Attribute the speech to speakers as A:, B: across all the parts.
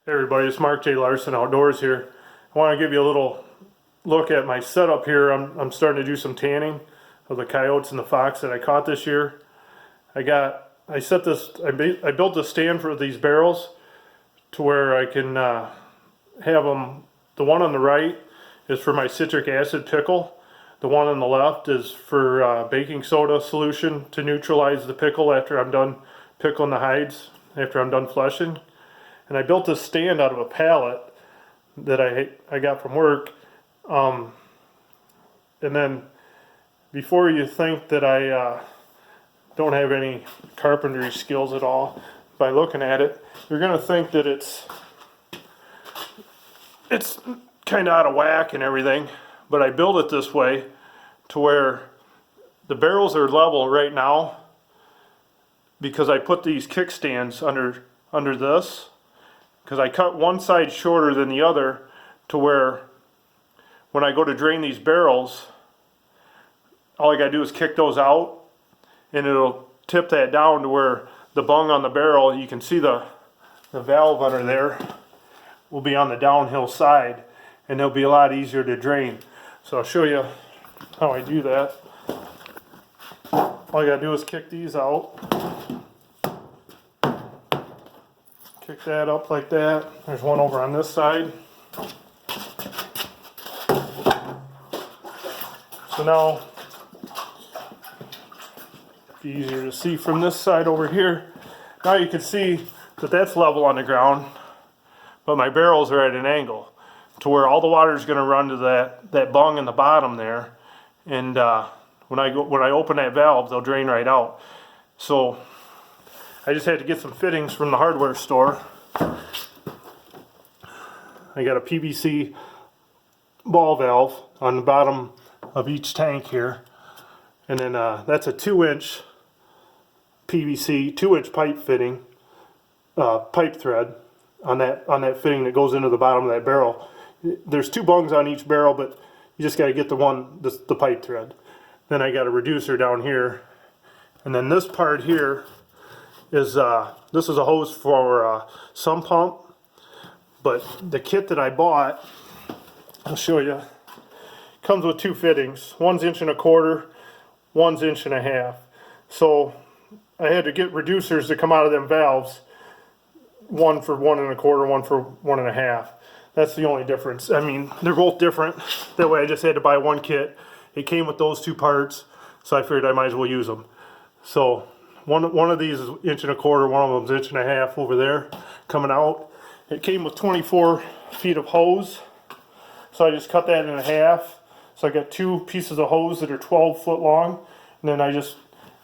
A: Hey everybody, it's Mark J. Larson Outdoors here. I want to give you a little look at my setup here. I'm starting to do some tanning of the coyotes and the fox that I caught this year. I built a stand for these barrels to where I can have them. The one on the right is for my citric acid pickle. The one on the left is for baking soda solution to neutralize the pickle after I'm done pickling the hides, after I'm done fleshing. And I built this stand out of a pallet that I got from work. And then before you think that I don't have any carpentry skills at all, by looking at it, you're going to think that it's kind of out of whack and everything. But I built it this way to where the barrels are level right now because I put these kickstands under this. Because I cut one side shorter than the other to where when I go to drain these barrels, all I gotta do is kick those out and it'll tip that down to where the bung on the barrel, you can see the valve under there will be on the downhill side and they'll be a lot easier to drain. So I'll show you how I do that. All I gotta do is kick these out. Kick that up like that. There's one over on this side. So now, it's easier to see from this side over here. Now you can see that that's level on the ground, but my barrels are at an angle to where all the water is going to run to that bung in the bottom there, and when I open that valve, they'll drain right out. So I just had to get some fittings from the hardware store. I got a PVC ball valve on the bottom of each tank here. And then that's a 2-inch PVC, 2-inch pipe fitting, pipe thread on that fitting that goes into the bottom of that barrel. There's 2 bungs on each barrel, but you just got to get the pipe thread. Then I got a reducer down here. And then this part here is this is a hose for a sump pump, but the kit that I bought, I'll show you, comes with 2 fittings. One's 1.25 inches, one's 1.5 inches. So I had to get reducers to come out of them valves, one for 1.25, one for 1.5. That's the only difference. I mean, they're both different. That way I just had to buy one kit. It came with those 2 parts, so I figured I might as well use them. So one of these is 1.25 inches, one of them's 1.5 inches over there coming out. It came with 24 feet of hose, so I just cut that in half. So I got 2 pieces of hose that are 12 foot long, and then I just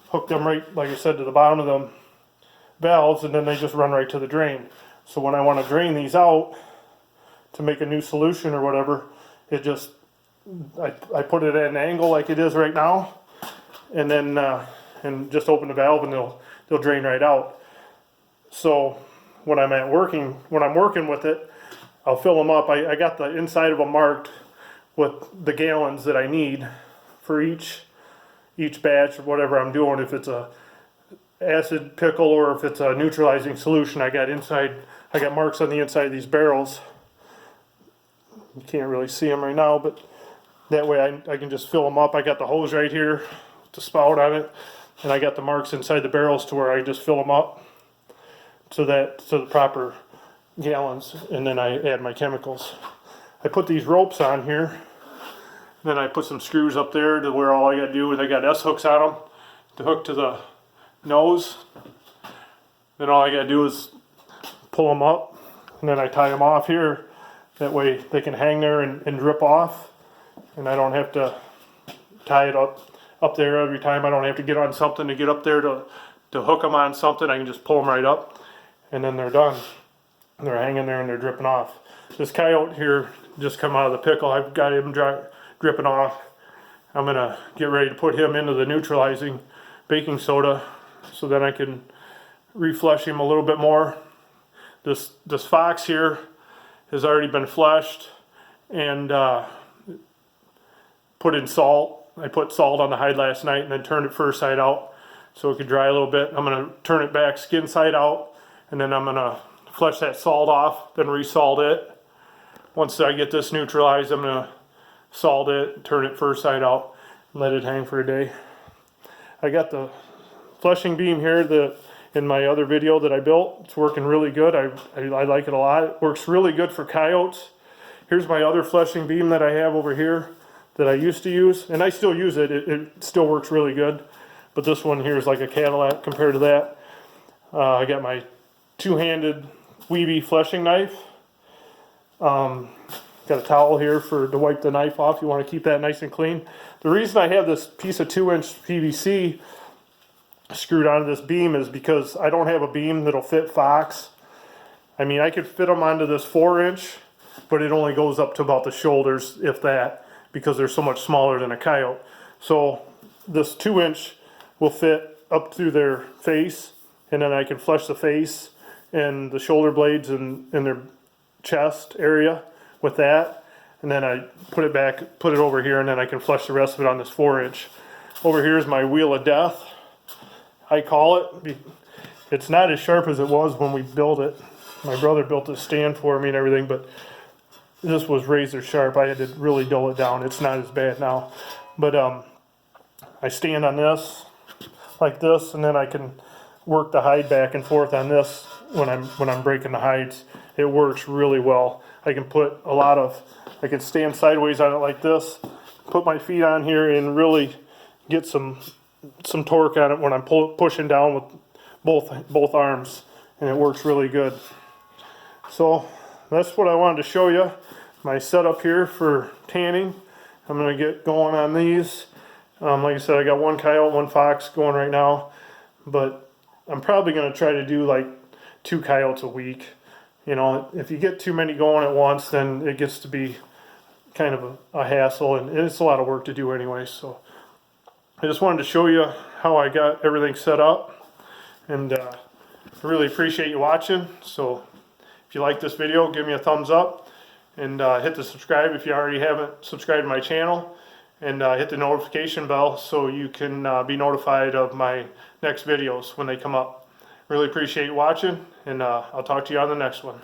A: hooked them right, like I said, to the bottom of the valves, and then they just run right to the drain. So when I want to drain these out to make a new solution or whatever, it just I put it at an angle like it is right now, and then and just open the valve and they'll drain right out. So when I'm working with it, I'll fill them up. I got the inside of them marked with the gallons that I need for each batch or whatever I'm doing. If it's a acid pickle or if it's a neutralizing solution, I got marks on the inside of these barrels. You can't really see them right now, but that way I can just fill them up. I got the hose right here with the spout on it, and I got the marks inside the barrels to where I just fill them up to the proper gallons, and then I add my chemicals. I put these ropes on here, then I put some screws up there to where all I got to do is I got S-hooks on them to hook to the nose. Then all I got to do is pull them up, and then I tie them off here. That way they can hang there and drip off, and I don't have to tie it up there every time. I don't have to get on something to get up there to hook them on something. I can just pull them right up, and then they're done. They're hanging there and they're dripping off. This coyote here just come out of the pickle. I've got him dripping off. I'm gonna get ready to put him into the neutralizing baking soda so then I can reflesh him a little bit more. This fox here has already been fleshed and put in salt. I put salt on the hide last night and then turned it first side out so it could dry a little bit. I'm going to turn it back skin side out, and then I'm going to flush that salt off, then resalt it. Once I get this neutralized, I'm going to salt it, turn it first side out, and let it hang for a day. I got the flushing beam here that in my other video that I built. It's working really good. I like it a lot. It works really good for coyotes. Here's my other flushing beam that I have over here that I used to use, and I still use it. It still works really good, but this one here is like a Cadillac compared to that. I got my two-handed Weeby flushing knife. Got a towel here to wipe the knife off. You want to keep that nice and clean. The reason I have this piece of 2-inch PVC screwed onto this beam is because I don't have a beam that'll fit fox. I mean, I could fit them onto this 4-inch, but it only goes up to about the shoulders, if that, because they're so much smaller than a coyote. So this 2-inch will fit up through their face, and then I can flush the face and the shoulder blades and their chest area with that, and then I put it over here, and then I can flush the rest of it on this 4-inch. Over here is my wheel of death, I call it. It's not as sharp as it was when we built it. My brother built this stand for me and everything, but this was razor sharp. I had to really dull it down. It's not as bad now, but I stand on this like this, and then I can work the hide back and forth on this when I'm breaking the hides. It works really well. I can stand sideways on it like this, put my feet on here, and really get some torque on it when I'm pushing down with both arms, and it works really good. So that's what I wanted to show you. My setup here for tanning. I'm going to get going on these. Like I said, I got one coyote, one fox going right now, but I'm probably going to try to do like 2 coyotes a week. You know, if you get too many going at once, then it gets to be kind of a hassle, and it's a lot of work to do anyway. So I just wanted to show you how I got everything set up, and I really appreciate you watching. So if you like this video, give me a thumbs up, and hit the subscribe if you already haven't subscribed to my channel, and hit the notification bell so you can be notified of my next videos when they come up. Really appreciate you watching, and I'll talk to you on the next one.